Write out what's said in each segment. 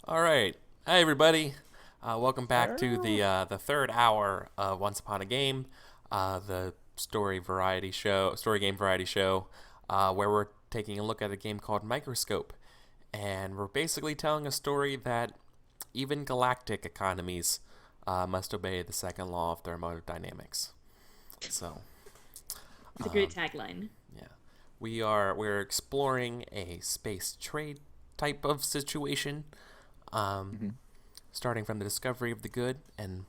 All right. Hi, everybody. Welcome back to Girl. the third hour of Once Upon a Game, the story game variety show, where we're taking a look at a game called Microscope, and we're basically telling a story that even galactic economies must obey the second law of thermodynamics. So, It's a great tagline. yeah, we're exploring a space trade type of situation. Um, hmm Starting from the discovery of the good and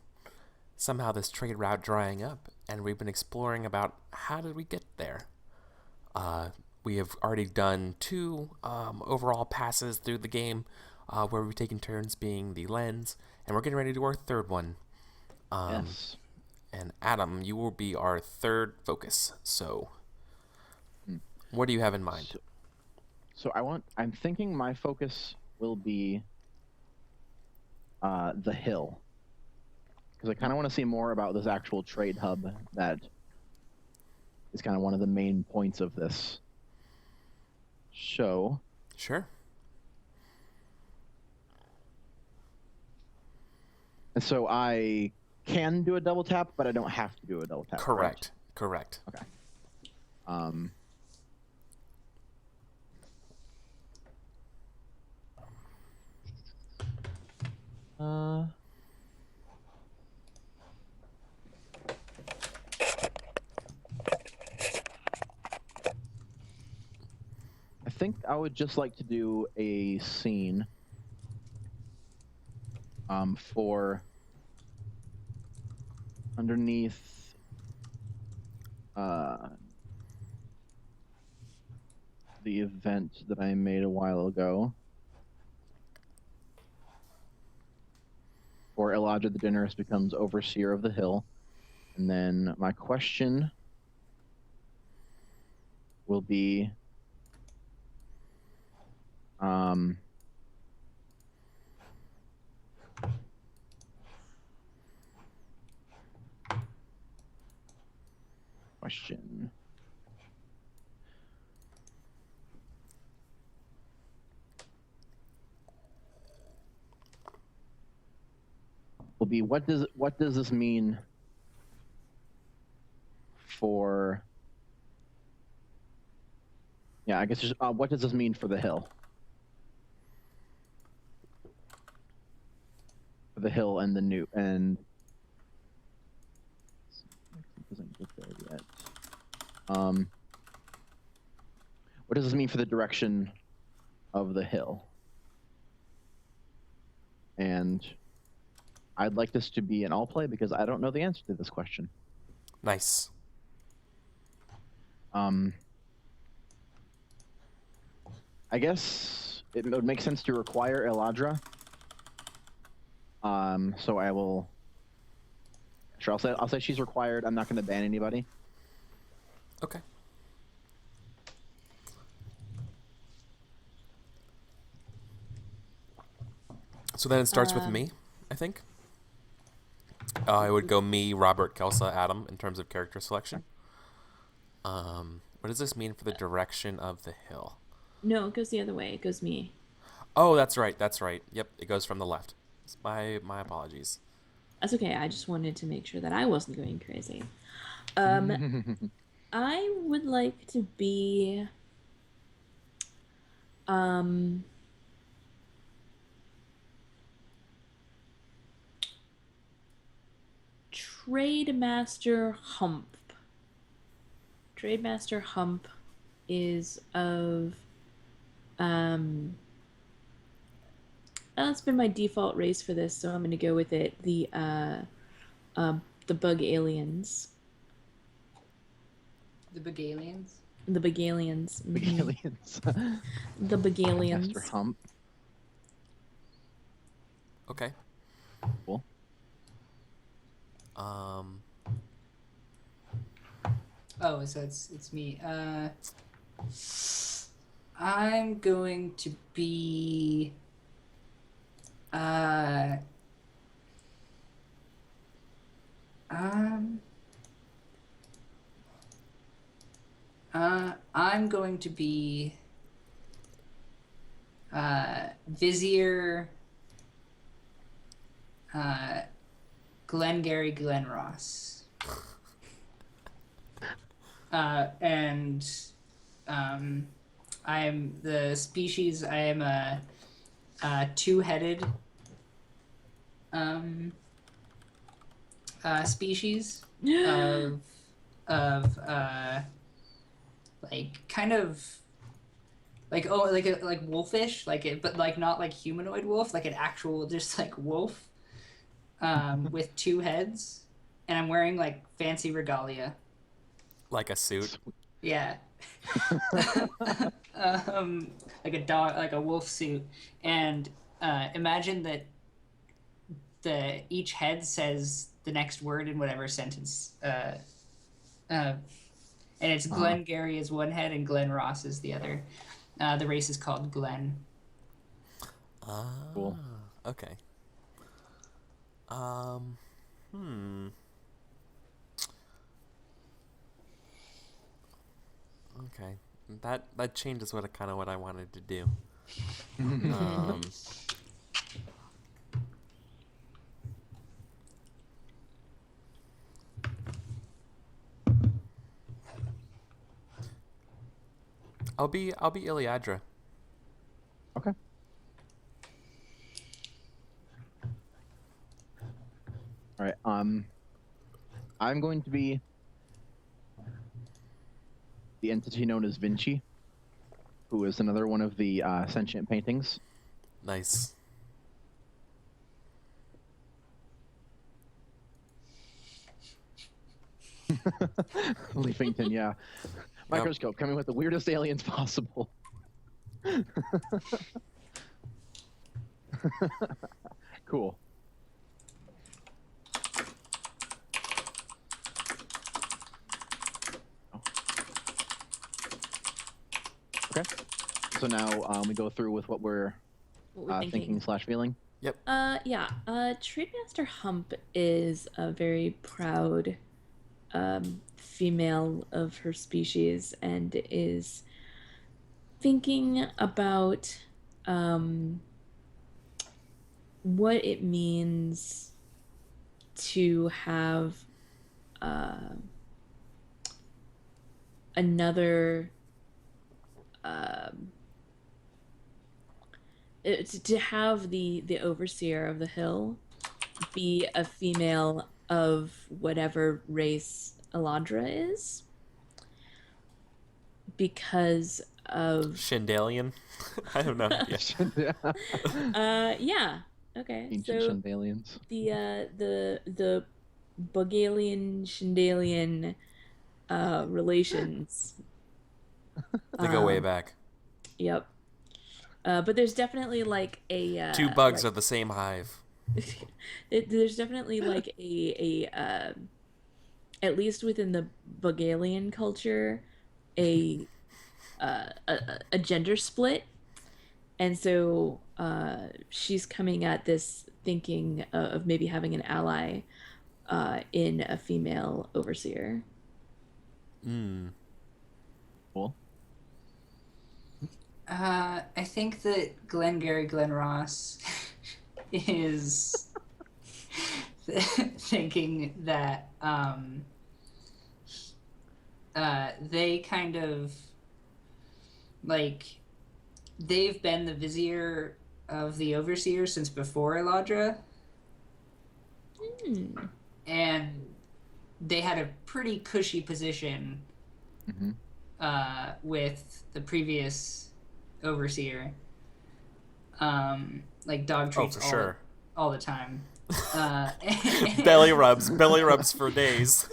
somehow this trade route drying up, and we've been exploring about how did we get there. Uh, we have already done two overall passes through the game, where we've taken turns being the lens, and we're getting ready to do our third one. Um, Yes. and Adam, you will be our third focus. So, Mm. what do you have in mind? So, I'm thinking my focus will be the hill because I kind of want to see more about this actual trade hub that is kind of one of the main points of this show. Sure. And so I can do a double tap, but I don't have to do a double tap, correct? Correct. Correct. Okay. Um. Uh. I think I would just like to do a scene for underneath uh, the event that I made a while ago. Or Elijah the Generous becomes overseer of the hill. And then my question will be um, question. Will be what does this mean for I guess just, what does this mean for the hill? For the hill and the new and it doesn't get there yet. What does this mean for the direction of the hill? And I'd like this to be an all play because I don't know the answer to this question. Nice. I guess it would make sense to require Eladra. So I will. Sure, I'll say she's required. I'm not going to ban anybody. Okay. So then it starts with me, I think. I would go me, Robert, Kelsa, Adam in terms of character selection. What does this mean for the direction of the hill? No, it goes the other way. It goes me. Oh, that's right. That's right. Yep, it goes from the left. My apologies. That's okay. I just wanted to make sure that I wasn't going crazy. Um, I would like to be um Trademaster Hump. Trademaster Hump is of um that's been my default race for this, so I'm gonna go with it. The bug aliens. The Begalians. The bug aliens. The aliens. The bug Master aliens. Hump. Okay. Cool. Um. Oh, so it's me. I'm going to be uh um I'm going to be Vizier Glengarry Glen Ross. And I am the species. I am a two-headed species of like kind of like wolfish, like it, but like not like humanoid wolf, like an actual just like wolf with two heads, and I'm wearing like fancy regalia. Like a suit. Yeah. Like a dog, like a wolf suit, and imagine that each head says the next word in whatever sentence. And it's Glengarry is one head and Glen Ross is the other. The race is called Glen. Cool. Okay. Okay. That changes what I wanted to do. I'll be Iliadra. Okay. All right. I'm going to be the entity known as Vinci, who is another one of the sentient paintings. Nice. Leafington, yeah. Microscope, coming with the weirdest aliens possible. Cool. Okay. So now we go through with what we're thinking / feeling. Yep. Yeah. Trademaster Hump is a very proud female of her species and is thinking about what it means to have another to have the overseer of the hill be a female of whatever race Eladra is, because of Shandalian. I don't know. Yeah. yeah. Okay. Ancient so Shandalians. the Bugalian Shandalian relations. They go way back. Yep. But there's definitely like a two bugs are the same hive. There's definitely like a at least within the Bugalian culture, a gender split, and so she's coming at this thinking of maybe having an ally in a female overseer. Cool. I think that Glengarry Glen Ross is thinking that they kind of like they've been the vizier of the overseer since before Eladra. And they had a pretty cushy position with the previous overseer. Like dog treats all the time. belly rubs for days.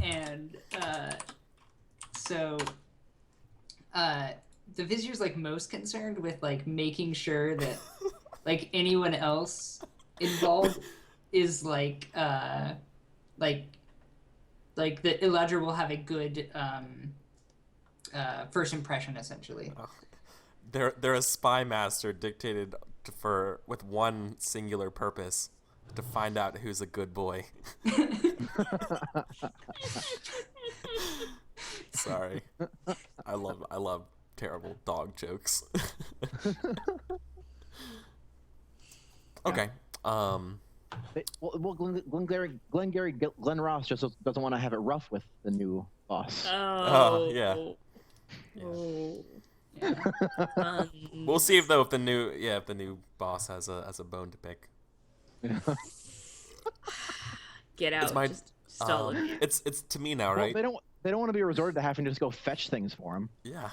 And so the vizier's like most concerned with like making sure that like anyone else involved is like that Eladra will have a good first impression, essentially. They're a spy master dictated with one singular purpose: to find out who's a good boy. Sorry, I love terrible dog jokes. Okay. Glenn Ross just doesn't want to have it rough with the new boss. Yeah. Oh. Yeah. We'll see if the new boss has a bone to pick. Get out. It's my just all of you. it's to me now, right? Well, they don't want to be resorted to having to just go fetch things for him. Yeah.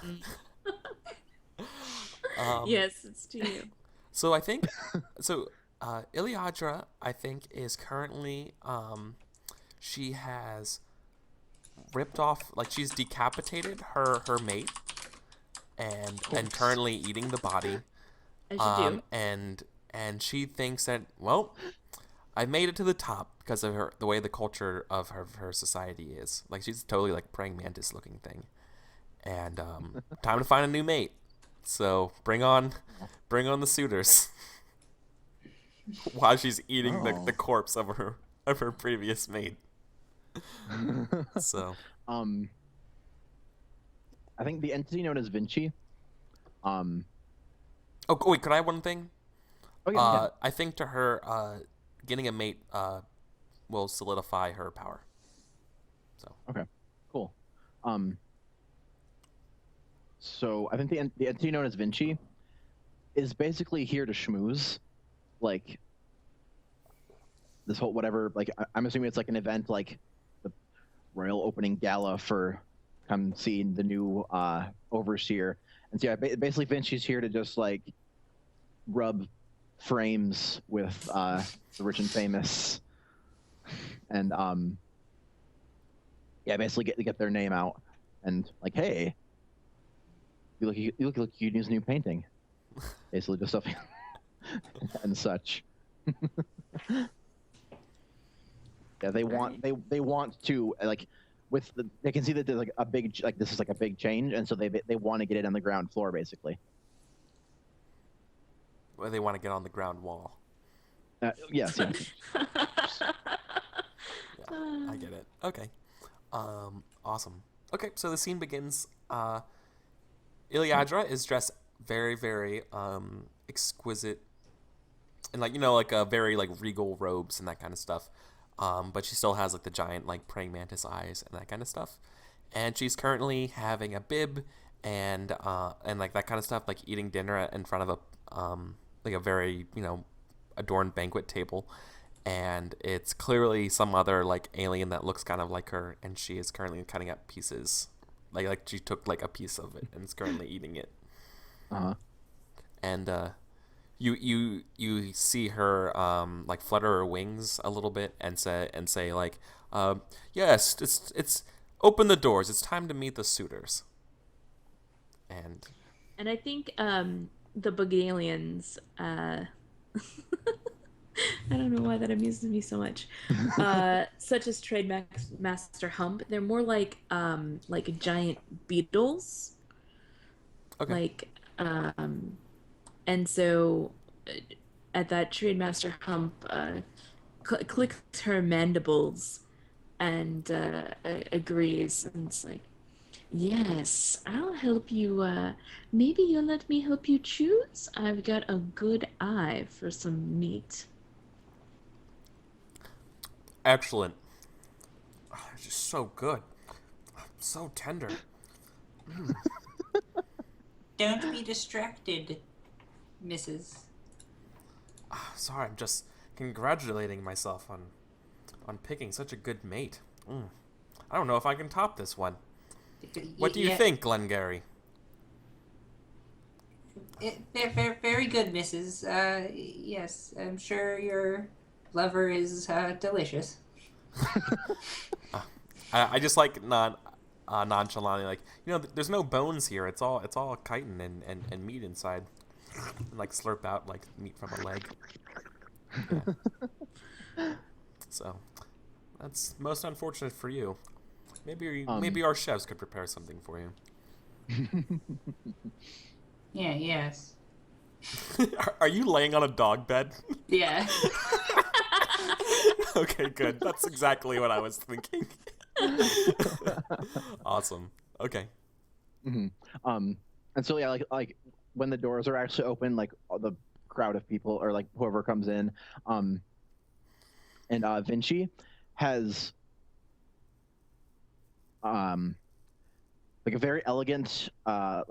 Yes, it's to you. So I think Iliadra, I think, is currently she has ripped off, like, she's decapitated her mate and currently eating the body. As you do. And she thinks that, well, I made it to the top because of the way the culture of her society is. Like, she's totally like praying mantis looking thing. And time to find a new mate. So bring on the suitors. While she's eating the corpse of her previous mate. So I think the entity known as Vinci. Oh wait, could I have one thing? Oh yeah. I think to her, getting a mate will solidify her power. So Okay, cool. So I think the entity known as Vinci is basically here to schmooze, like this whole whatever. Like I'm assuming it's like an event, like the royal opening gala for come see the new overseer. And so yeah, basically Vinci's here to just like rub frames with the rich and famous, and yeah, basically get their name out and like, hey, you look like you use a new painting, basically just stuff and such. Yeah, they want to like they can see that there's like a big this is like a big change, and so they want to get it on the ground floor basically. well, they want to get on the ground wall. Yes. Yeah, I get it. Okay. Awesome. Okay, so the scene begins. Iliadra is dressed very, very exquisite, and like a very like regal robes and that kind of stuff. But she still has like the giant like praying mantis eyes and that kind of stuff. And she's currently having a bib and like that kind of stuff, like eating dinner in front of a very adorned banquet table. And it's clearly some other like alien that looks kind of like her, and she is currently cutting up pieces. Like she took like a piece of it and is currently eating it. And you see her like flutter her wings a little bit and say like, yes, it's open the doors. It's time to meet the suitors. And I think the Bugalians, I don't know why that amuses me so much. Such as Trade Master Hump, they're more like giant beetles. okay. Like, and so at that Trade Master Hump clicks her mandibles and agrees, and it's like, yes, I'll help you. Maybe you'll let me help you choose. I've got a good eye for some meat. Excellent. Oh, it's just so good. So tender. Don't be distracted, Mrs. Sorry, I'm just congratulating myself on picking such a good mate. I don't know if I can top this one. What do you think, Glengarry? Very good, Mrs. Yes, I'm sure your lover is delicious. I just like nonchalantly, like, there's no bones here. It's all chitin and meat inside. And, like, slurp out like meat from a leg. Yeah. So that's most unfortunate for you. Maybe our chefs could prepare something for you. Yeah. Yes. Are you laying on a dog bed? Yeah. Okay, good. That's exactly what I was thinking. Awesome. Okay. And And so yeah, like when the doors are actually open, like all the crowd of people or like whoever comes in, and Vinci has like a very elegant Frame?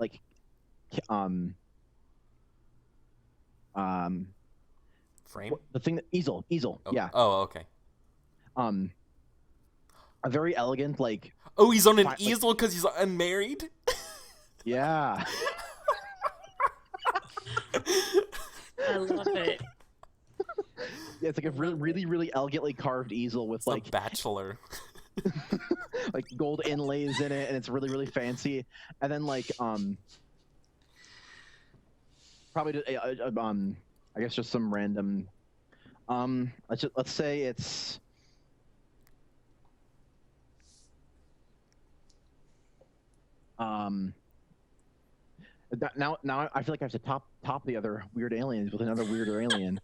the thing that easel, Oh, yeah. oh, okay. A very elegant like Oh, he's on an like, easel because he's unmarried? yeah. I love it. Yeah, it's like a really, really, really elegantly carved easel with It's like The Bachelor. like gold inlays in it, and it's really, really fancy. And then like probably I guess just some random let's say it's now I feel like I have to top the other weird aliens with another weirder alien.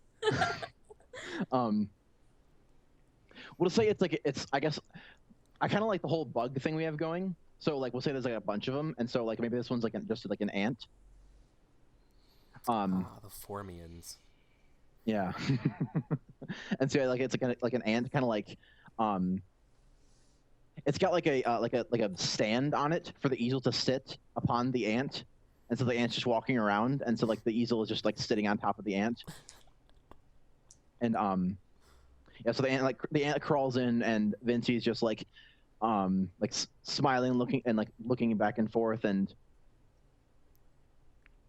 We'll say it's I guess I kind of like the whole bug thing we have going. So like we'll say there's like a bunch of them, and so like maybe this one's like just like an ant. The Formians. Yeah. And so like it's like an ant, kind of like it's got like a stand on it for the easel to sit upon the ant, and so the ant's just walking around, and so like the easel is just like sitting on top of the ant. And yeah, so the ant crawls in, and Vinci's just like smiling, looking back and forth, and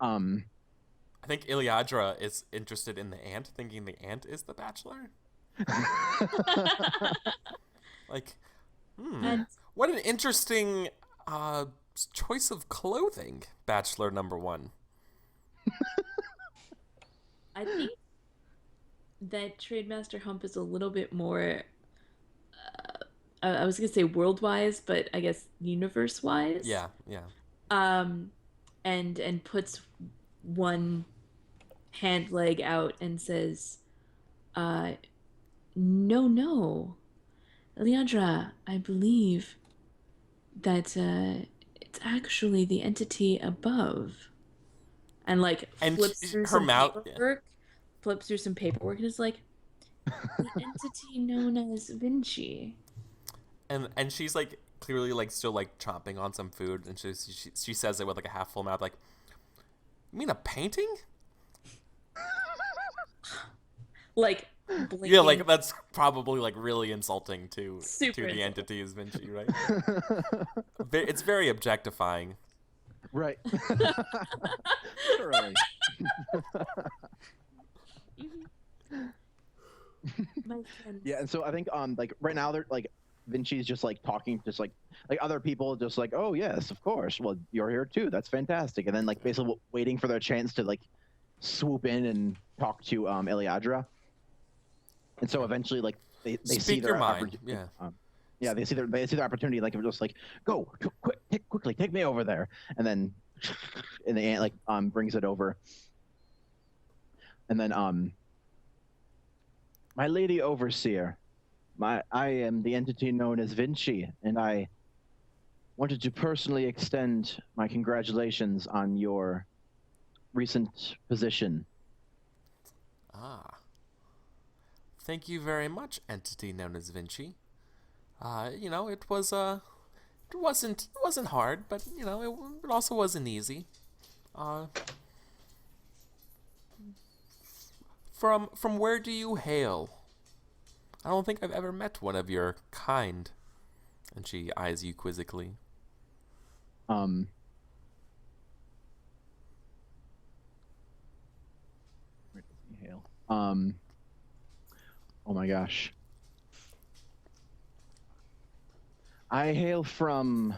I think Iliadra is interested in the ant, thinking the ant is the Bachelor. Like, And what an interesting choice of clothing, Bachelor number 1. I think that Trademaster Hump is a little bit more. I was gonna say world-wise, but I guess universe-wise. Yeah, yeah. And puts one leg out and says, no, Leandra, I believe that it's actually the entity above. And like And flips through her some mouth- paperwork, and is like, the entity known as Vinci. And she's like clearly like still like chomping on some food, and she says it with like a half full mouth, like, you mean a painting? Like blinking. Yeah, like that's probably like really insulting to Super the insulting. entity as Vinci, right? It's very objectifying. right. Literally. My friend. Yeah, and so I think like right now they're like Vinci's just like talking, just like other people, just like, oh yes, of course, well you're here too, that's fantastic, and then like basically waiting for their chance to like swoop in and talk to Iliadra. And so eventually like they see Speak their your mind. opportunity. Yeah. Yeah, they see their opportunity, like just like, go quickly, take me over there, and then and the ant like brings it over, and then my lady overseer, I am the entity known as Vinci, and I wanted to personally extend my congratulations on your recent position. Ah. Thank you very much, entity known as Vinci. You know, it wasn't hard, but you know, it also wasn't easy. From where do you hail? I don't think I've ever met one of your kind. And she eyes you quizzically. Where does he hail? Oh my gosh. I hail from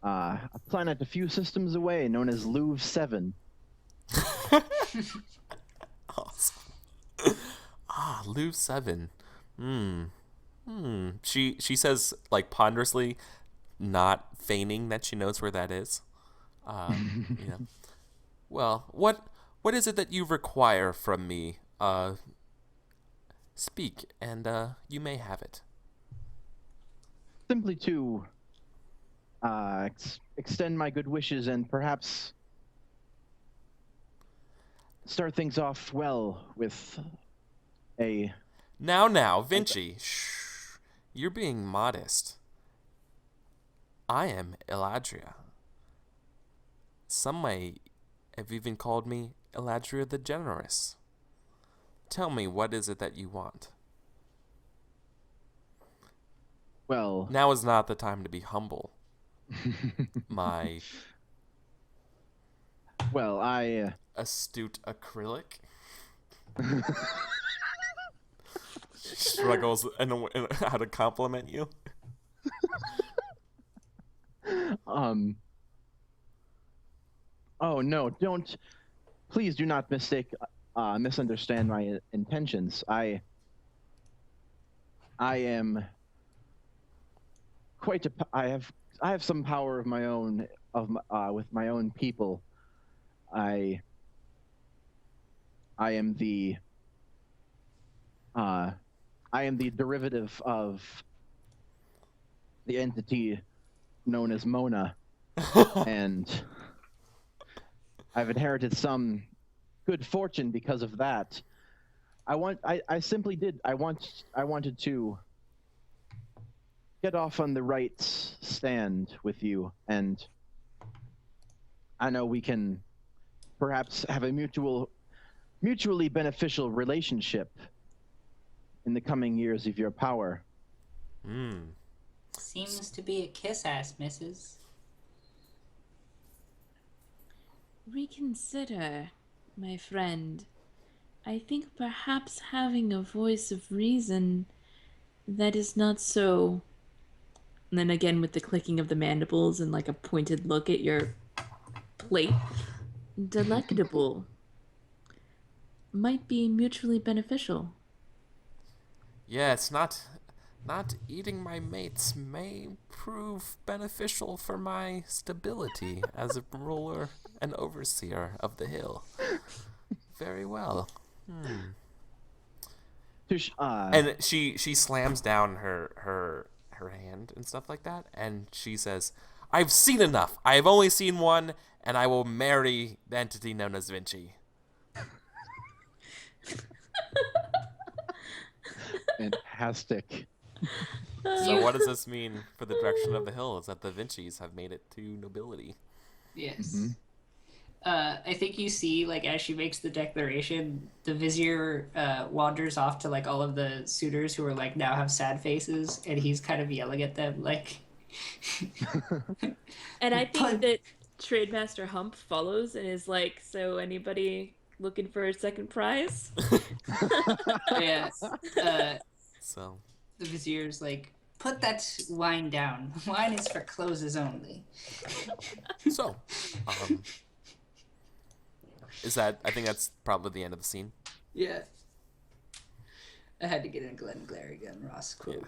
a planet a few systems away known as Louvre 7. Awesome. Louvre 7. She says, like, ponderously, not feigning that she knows where that is. You know. Well, what is it that you require from me? Speak, and you may have it. Simply to extend my good wishes and perhaps start things off well with a. Now, Vinci, shh. You're being modest. I am Eladria. Some may have even called me Eladria the Generous. Tell me, what is it that you want? Well, Now is not the time to be humble. My well, I. astute acrylic. She struggles in how to compliment you. Oh no! Don't. Please do not misunderstand my intentions. I am quite a. I have some power of my own with my own people. I am the. I am the derivative of the entity known as Mona, and I've inherited some good fortune because of that. I simply did. I wanted to get off on the right stand with you, and I know we can perhaps have a mutually beneficial relationship in the coming years of your power. Seems to be a kiss ass, missus. Reconsider, my friend. I think perhaps having a voice of reason that is not so. And then again, with the clicking of the mandibles and like a pointed look at your plate, delectable might be mutually beneficial. Yes, not eating my mates may prove beneficial for my stability as a ruler and overseer of the hill. Very well. And she slams down her hand and stuff like that, and she says, "I've seen enough. I have only seen one, and I will marry the entity known as Vinci." Fantastic. So what does this mean for the direction of the hill? Is that the Vincis have made it to nobility? Yes. I think you see, like, as she makes the declaration, the vizier wanders off to, like, all of the suitors who are, like, now have sad faces, and he's kind of yelling at them, like... And I think that Trademaster Hump follows and is like, so anybody looking for a second prize? Yeah. So The vizier's like, put that wine down. Wine is for closes only. So, is that? I think that's probably the end of the scene. Yeah. I had to get in Glenn Ross quote.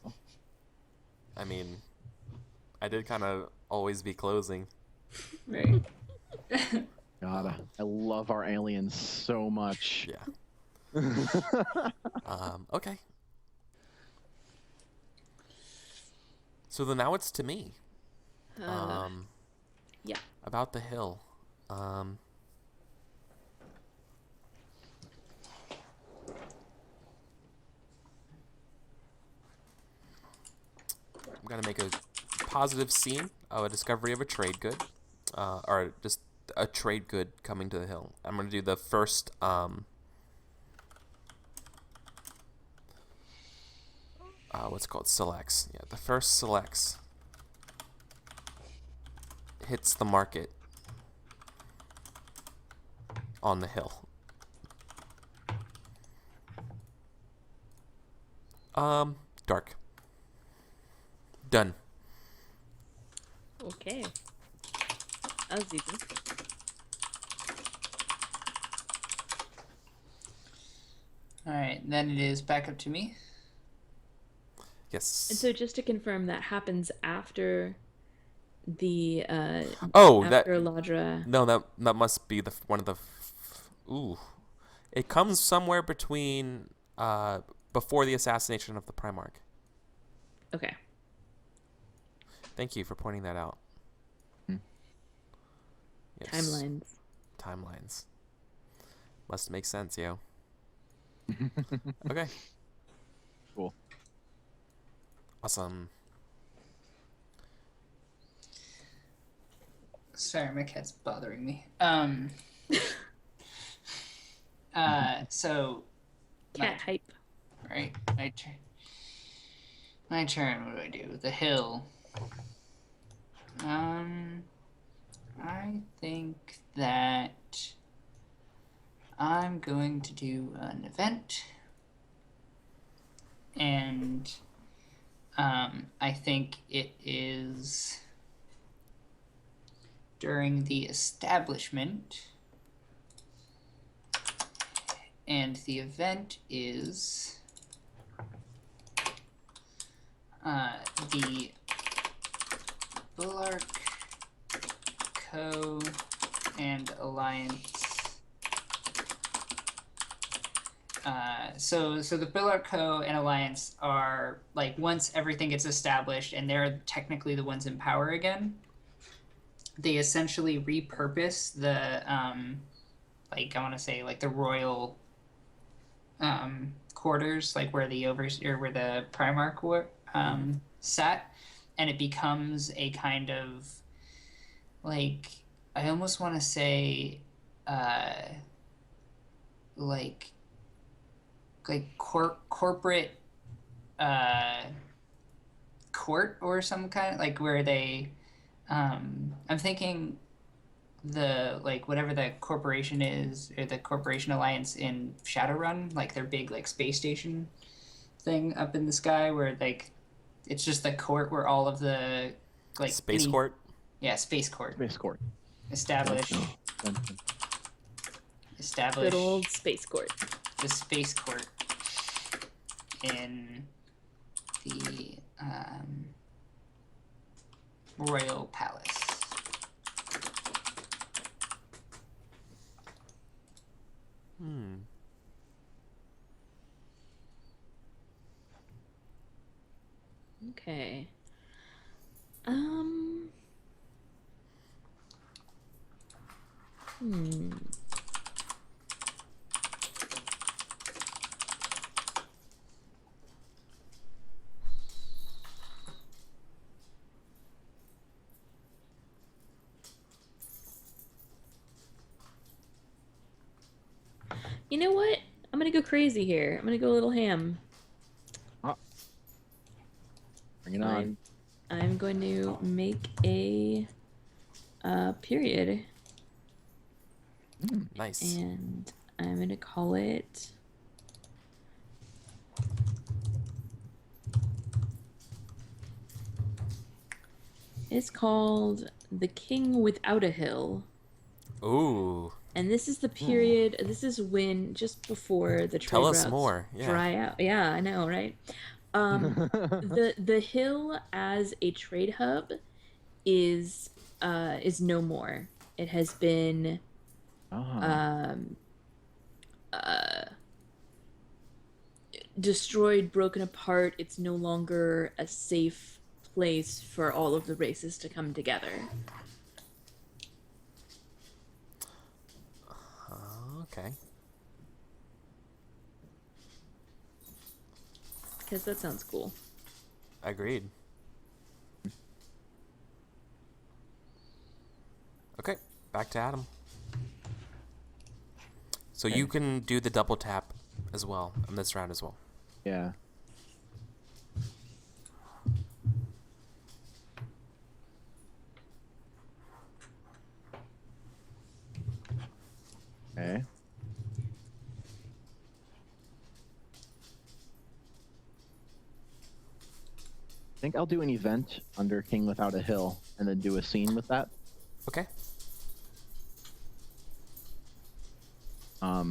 Yeah. I mean, I did kind of always be closing. Right. God, I love our aliens so much. Yeah. Okay. So then now it's to me. Yeah. About the hill. I'm gonna make a positive scene of a discovery of a trade good, or just a trade good coming to the hill. I'm gonna do the first what's it called, selects. Yeah, the first selects hits the market on the hill. Dark. Done. Okay. That was easy. Alright, then it is back up to me. Yes. And so just to confirm, that happens after the after Ladra. No, that must be one of the it comes somewhere between before the assassination of the Primarch. Okay. Thank you for pointing that out. Yes. Timelines. timelines. Must make sense, yo. Okay. Cool. Awesome. Sorry, my cat's bothering me. So Cat hype. right, my turn. What do I do? The hill. I think that I'm going to do an event, and I think it is during the establishment, and the event is the Bulwark Co. and Alliance. So the Bulwark Co. and Alliance are like, once everything gets established and they're technically the ones in power again, they essentially repurpose the like, I want to say, like the royal quarters, like where the where the Primarch sat, and it becomes a kind of, like, I almost want to say like corporate court or some kind, like where they I'm thinking the, like, whatever the corporation is, or the corporation alliance in Shadowrun, like their big like space station thing up in the sky, where like it's just the court where all of the, like, Space Court? Yeah, Space Court. Space Court. Establish Good old Space Court. the Space Court in the Royal Palace. Okay. You know what? I'm gonna go crazy here. I'm gonna go a little ham. Bring it on. I'm going to make a period. Nice. And I'm going to call it it's called The King Without a Hill. Ooh. And this is the period, this is when, just before the trade Tell us routes more. Yeah. dry out. Yeah, I know, right? The hill as a trade hub is no more. It has been destroyed, broken apart. It's no longer a safe place for all of the races to come together. Okay. Because that sounds cool. Agreed. Okay, back to Adam. So you can do the double tap as well in this round as well. Yeah. Okay. I think I'll do an event under King Without a Hill and then do a scene with that. Okay. I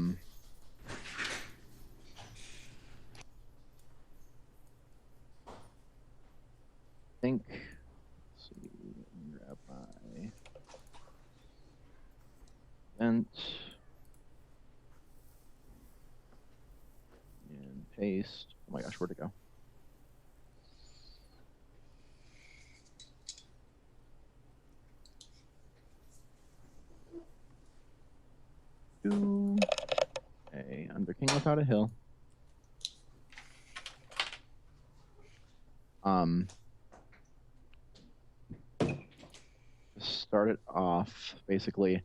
think, let's see, let me grab my event and paste. Oh my gosh, where'd it go? Okay, under King Without a Hill. Start it off basically.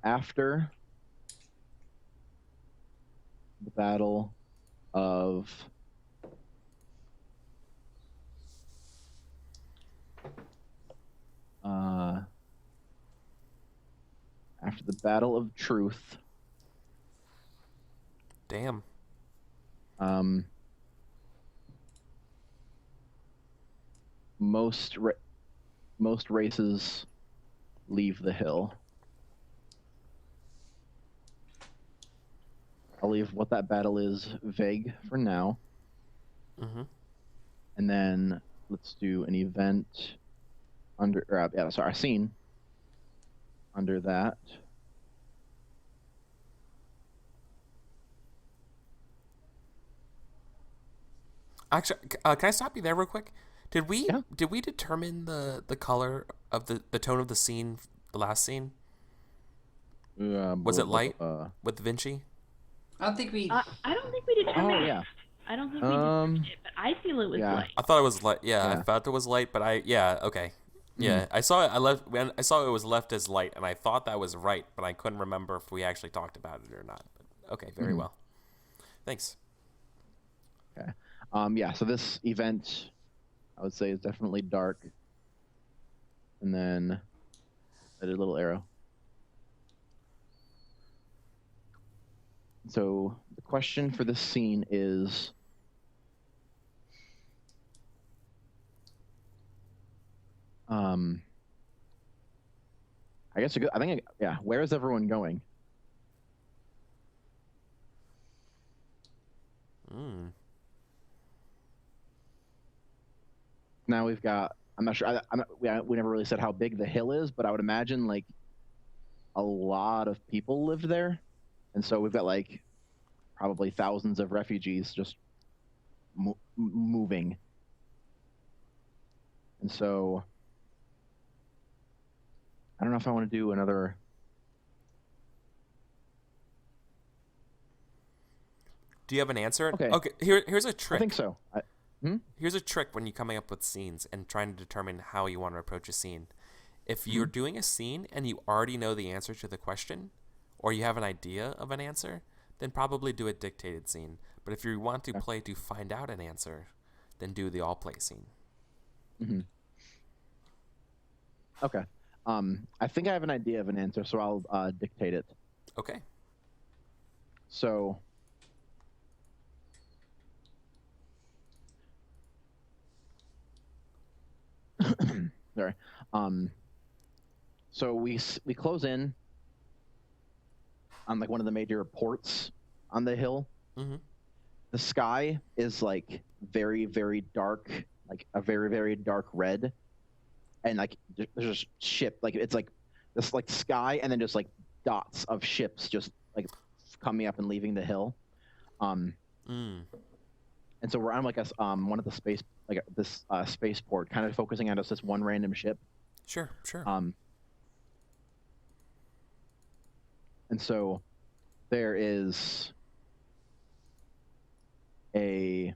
After the Battle of after the Battle of Truth. Damn. Most races leave the hill. I'll leave what that battle is vague for now. Mm-hmm. And then let's do an event under, a scene under that. Actually, can I stop you there real quick? Did we Yeah. determine the color of the tone of the scene, the last scene? Was it light with Vinci? I don't think we. I don't think we determined Oh, yeah. it. I don't think we determined it, but I feel it was yeah. light. I thought it was light. Yeah, Yeah. I felt it was light, but okay. Yeah, I saw it. I saw it was left as light, and I thought that was right, but I couldn't remember if we actually talked about it or not. But okay, very well. Thanks. Okay. Yeah. So this event, I would say, is definitely dark. And then I did a little arrow. So the question for this scene is, I guess where is everyone going? Now we've got, I'm not sure, we never really said how big the hill is, but I would imagine like a lot of people lived there. And so we've got like probably thousands of refugees just moving. And so I don't know if I want to do another. Do you have an answer? Okay. Here's a trick. I think so. Here's a trick when you're coming up with scenes and trying to determine how you want to approach a scene. If you're doing a scene and you already know the answer to the question, or you have an idea of an answer, then probably do a dictated scene. But if you want to play to find out an answer, then do the all play scene. Mm-hmm. Okay. I think I have an idea of an answer, so I'll dictate it. Okay. So sorry. So we close in on like one of the major ports on the hill. Mm-hmm. The sky is like very, very dark, like a very, very dark red, and like there's just ship, like it's like this like sky, and then just like dots of ships just like coming up and leaving the hill. And so we're on like one of the space, like this spaceport, kind of focusing on just this one random ship. Sure. And so there is it's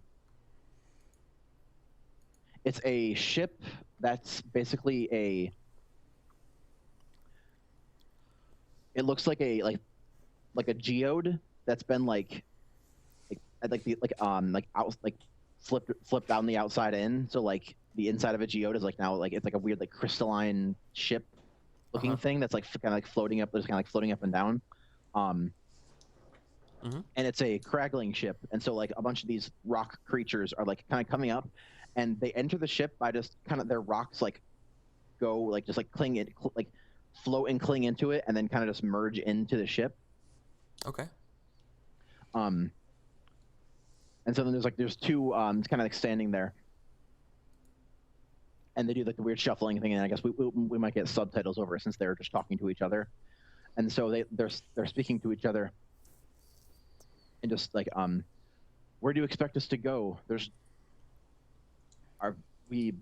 a ship that's basically it looks like a geode that's been flipped on the outside in. So like the inside of a geode is like now like it's like a weird like crystalline ship looking thing that's like kind of like floating up. There's kind of like floating up and down. And it's a craggling ship, and so like a bunch of these rock creatures are like kind of coming up, and they enter the ship by just kind of their rocks like go like just like like float and cling into it, and then kind of just merge into the ship. Okay. And so then there's two kind of like standing there, and they do like the weird shuffling thing, and I guess we might get subtitles over since they're just talking to each other, and so they're speaking to each other, and just like where do you expect us to go? We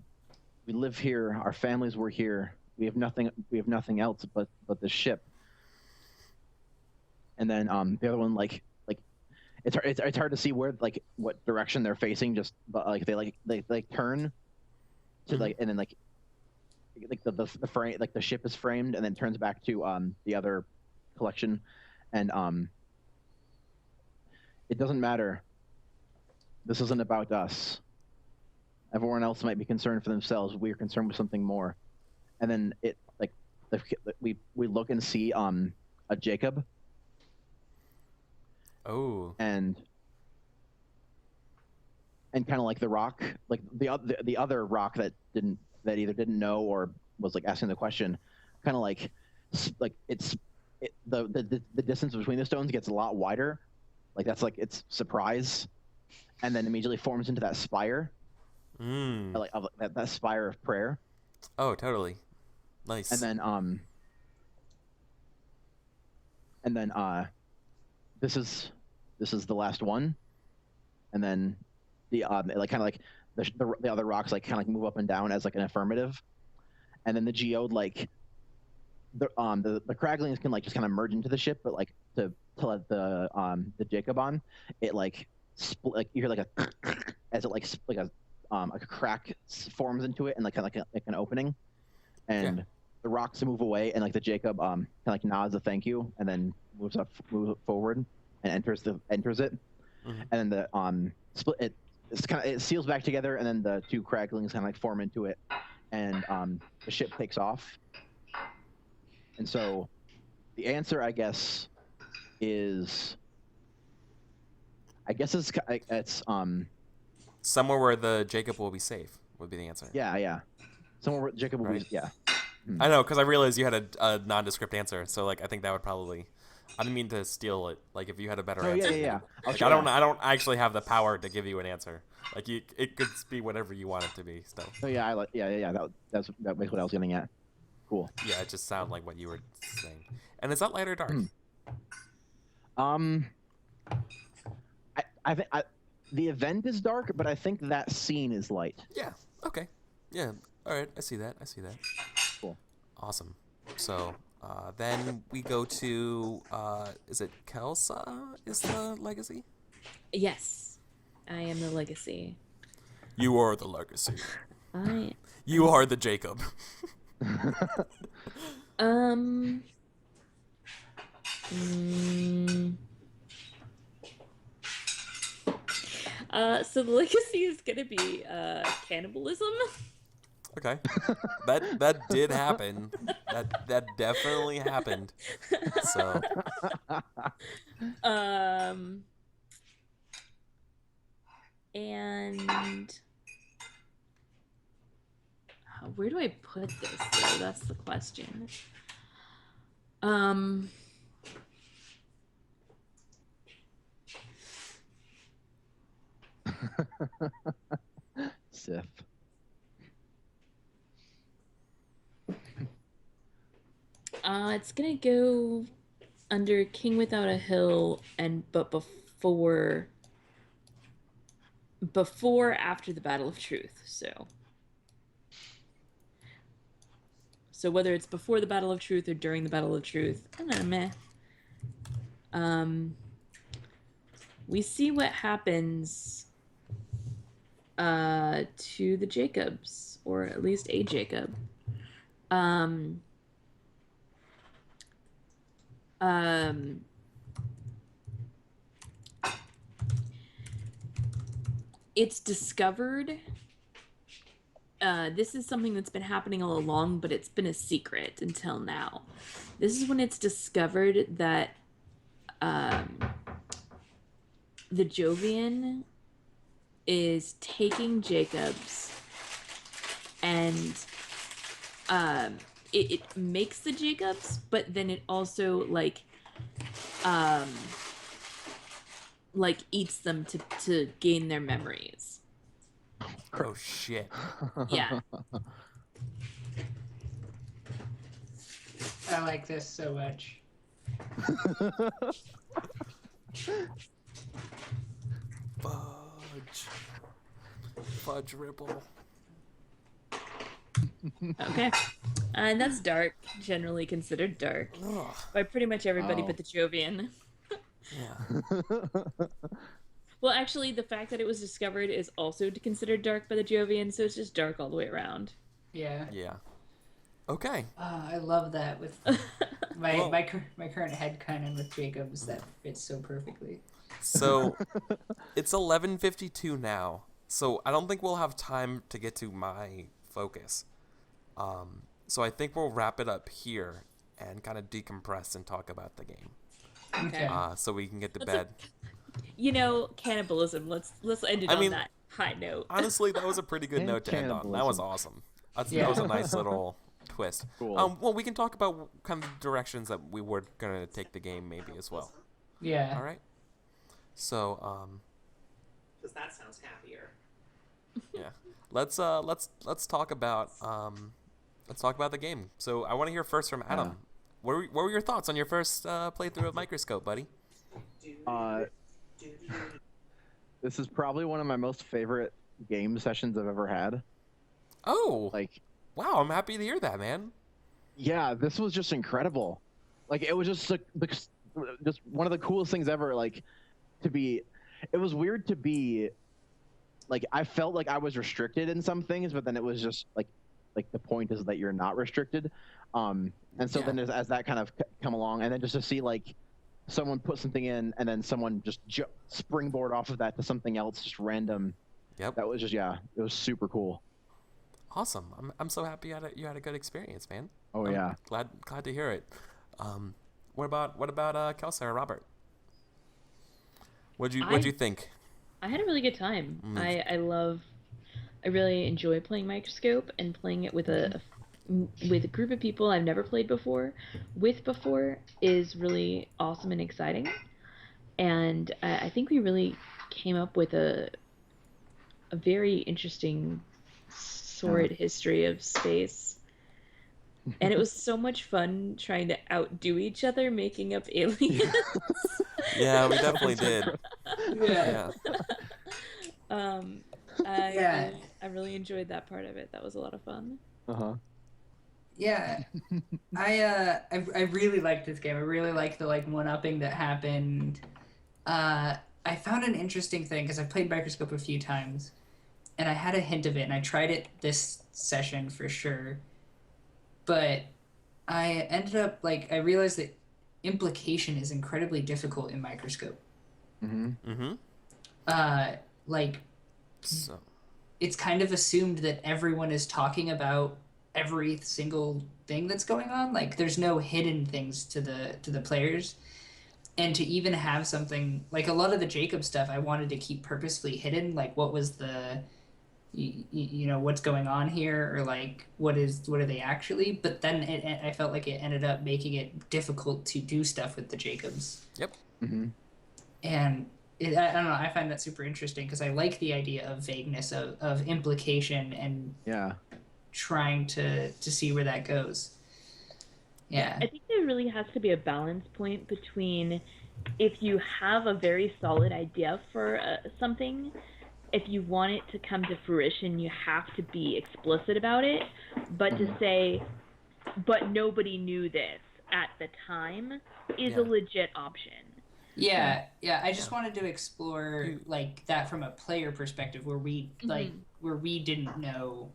We live here. Our families were here. We have nothing. We have nothing else but the ship. And then the other one like it's hard to see where like what direction they're facing. Just but like they turn to like and then like the frame like the ship is framed and then turns back to the other collection, and it doesn't matter. This isn't about us. Everyone else might be concerned for themselves. We are concerned with something more. And then it like we look and see a Jacob. Oh. And kind of like the rock, like the other rock that either didn't know or was like asking the question, kind of like the distance between the stones gets a lot wider, like that's like its surprise, and then immediately forms into that spire, like that spire of prayer. Oh, totally, nice. And then this is the last one, and then the like kind of like the other rocks like kind of like move up and down as like an affirmative, and then the geode like the craglings can like just kind of merge into the ship, but like to let the Jacob on it like like you hear like a as it like a crack forms into it and like kind of like an opening, and the rocks move away and like the Jacob kind of like nods a thank you and then moves forward and enters it, and then the split it seals back together, and then the two craglings kind of like form into it, and the ship takes off. And so the answer, I guess, is it's somewhere where the Jacob will be safe would be the answer. Yeah. Somewhere where Jacob will be. Yeah. I know, because I realized you had a nondescript answer, so like I think that would probably. I didn't mean to steal it. Like if you had a better answer. Yeah. Like, I don't actually have the power to give you an answer. Like it could be whatever you want it to be. Still. Oh yeah, that's what I was getting at. Cool. Yeah, it just sounded like what you were saying. And is that light or dark? I think the event is dark, but I think that scene is light. Yeah. Okay. Yeah. All right. I see that. Cool. Awesome. So then we go to is it Kelsa is the legacy? Yes, I am the legacy. You are the legacy. I. You are the Jacob. So the legacy is gonna be cannibalism. Okay, that did happen. That definitely happened. So. And where do I put this though? That's the question. Sif. It's gonna go under King Without a Hill, but before after the Battle of Truth. So whether it's before the Battle of Truth or during the Battle of Truth, I don't know, meh. We see what happens to the Jacobs, or at least a Jacob. It's discovered. This is something that's been happening all along, but it's been a secret until now. This is when it's discovered that the Jovian is taking Jacobs, and it makes the Jacobs, but then it also like eats them to gain their memories. Oh shit. Yeah. I like this so much. Fudge ripple. Okay. And that's dark, generally considered dark Ugh. by pretty much everybody Oh. but the Jovian. Yeah. Well, actually, the fact that it was discovered is also considered dark by the Jovian, so it's just dark all the way around. Yeah. Yeah. Okay. I love that with Well- my current headcanon with Jacobs that fits so perfectly. So it's 11:52 now. So I don't think we'll have time to get to my focus. So I think we'll wrap it up here and kind of decompress and talk about the game. Okay. So we can get to Let's- bed. You know, cannibalism. Let's end it on that high note. Honestly, that was a pretty good And note to end on. That was cannibalism. awesome. That Yeah. was a nice little twist. Cool. Well, we can talk about kind of directions that we were gonna take the game maybe as well. Yeah. All right. So Because that sounds happier. yeah, let's talk about the game. So I want to hear first from Adam. Yeah. What were your thoughts on your first playthrough of Microscope, buddy? This is probably one of my most favorite game sessions I've ever had. Oh, Like, wow! I'm happy to hear that, man. yeah, this was just incredible. Like, it was just just one of the coolest things ever. Like, it was weird to be. Like, I felt like I was restricted in some things, but then it was just like the point is that you're not restricted. And so Yeah. then as that kind of come along, and then just to see like someone put something in, and then someone just springboard off of that to something else, just random. Yep. That was just it was super cool. Awesome. I'm so happy you had a good experience, man. Oh I'm yeah. Glad to hear it. What about Kelsey or Robert? What'd you think? I had a really good time. Mm. I really enjoy playing Microscope and playing it with a group of people I've never played before is really awesome and exciting. And I think we really came up with a very interesting sordid history of space. And it was so much fun trying to outdo each other making up aliens. Yeah, we definitely did. Yeah. Yeah. I really enjoyed that part of it. That was a lot of fun. Yeah. I really liked this game. I really liked the one-upping that happened. I found an interesting thing because I've played Microscope a few times, and I had a hint of it, and I tried it this session for sure. But I ended up I realized that implication is incredibly difficult in Microscope. Mm-hmm. So It's kind of assumed that everyone is talking about every single thing that's going on. Like there's no hidden things to the players. And to even have something like a lot of the Jacob stuff I wanted to keep purposefully hidden, like what was the what's going on here, or like what are they actually, but then I felt like it ended up making it difficult to do stuff with the Jacobs. Yep. And I don't know, I find that super interesting because I like the idea of vagueness, of implication, and trying to see where that goes. Yeah. I think there really has to be a balance point between if you have a very solid idea for something, if you want it to come to fruition, you have to be explicit about it, but to say, but nobody knew this at the time is a legit option. Yeah, I just wanted to explore like that from a player perspective, where we where we didn't know,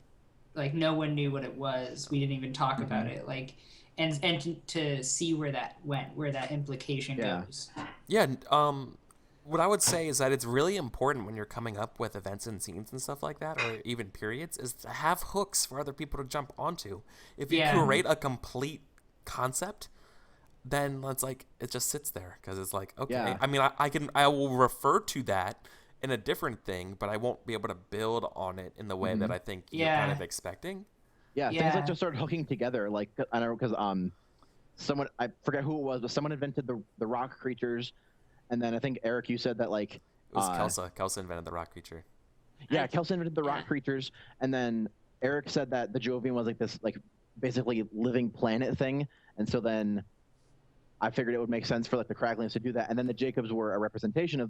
like no one knew what it was. We didn't even talk about it, like, and to see where that went, where that implication goes. Yeah. What I would say is that it's really important when you're coming up with events and scenes and stuff like that, or even periods, is to have hooks for other people to jump onto. If you create a complete concept, then it's like it just sits there because it's like, okay. Yeah. I mean, I will refer to that in a different thing, but I won't be able to build on it in the way that I think you're kind of expecting. Things like just started hooking together. Like I know because someone, I forget who it was, but someone invented the rock creatures, and then I think Eric, you said that like It was Kelsa. Kelsa invented the rock creature. Yeah, Kelsa invented the rock creatures, and then Eric said that the Jovian was like this like basically living planet thing, and so then I figured it would make sense for like the Craglings to do that, and then the Jacobs were a representation of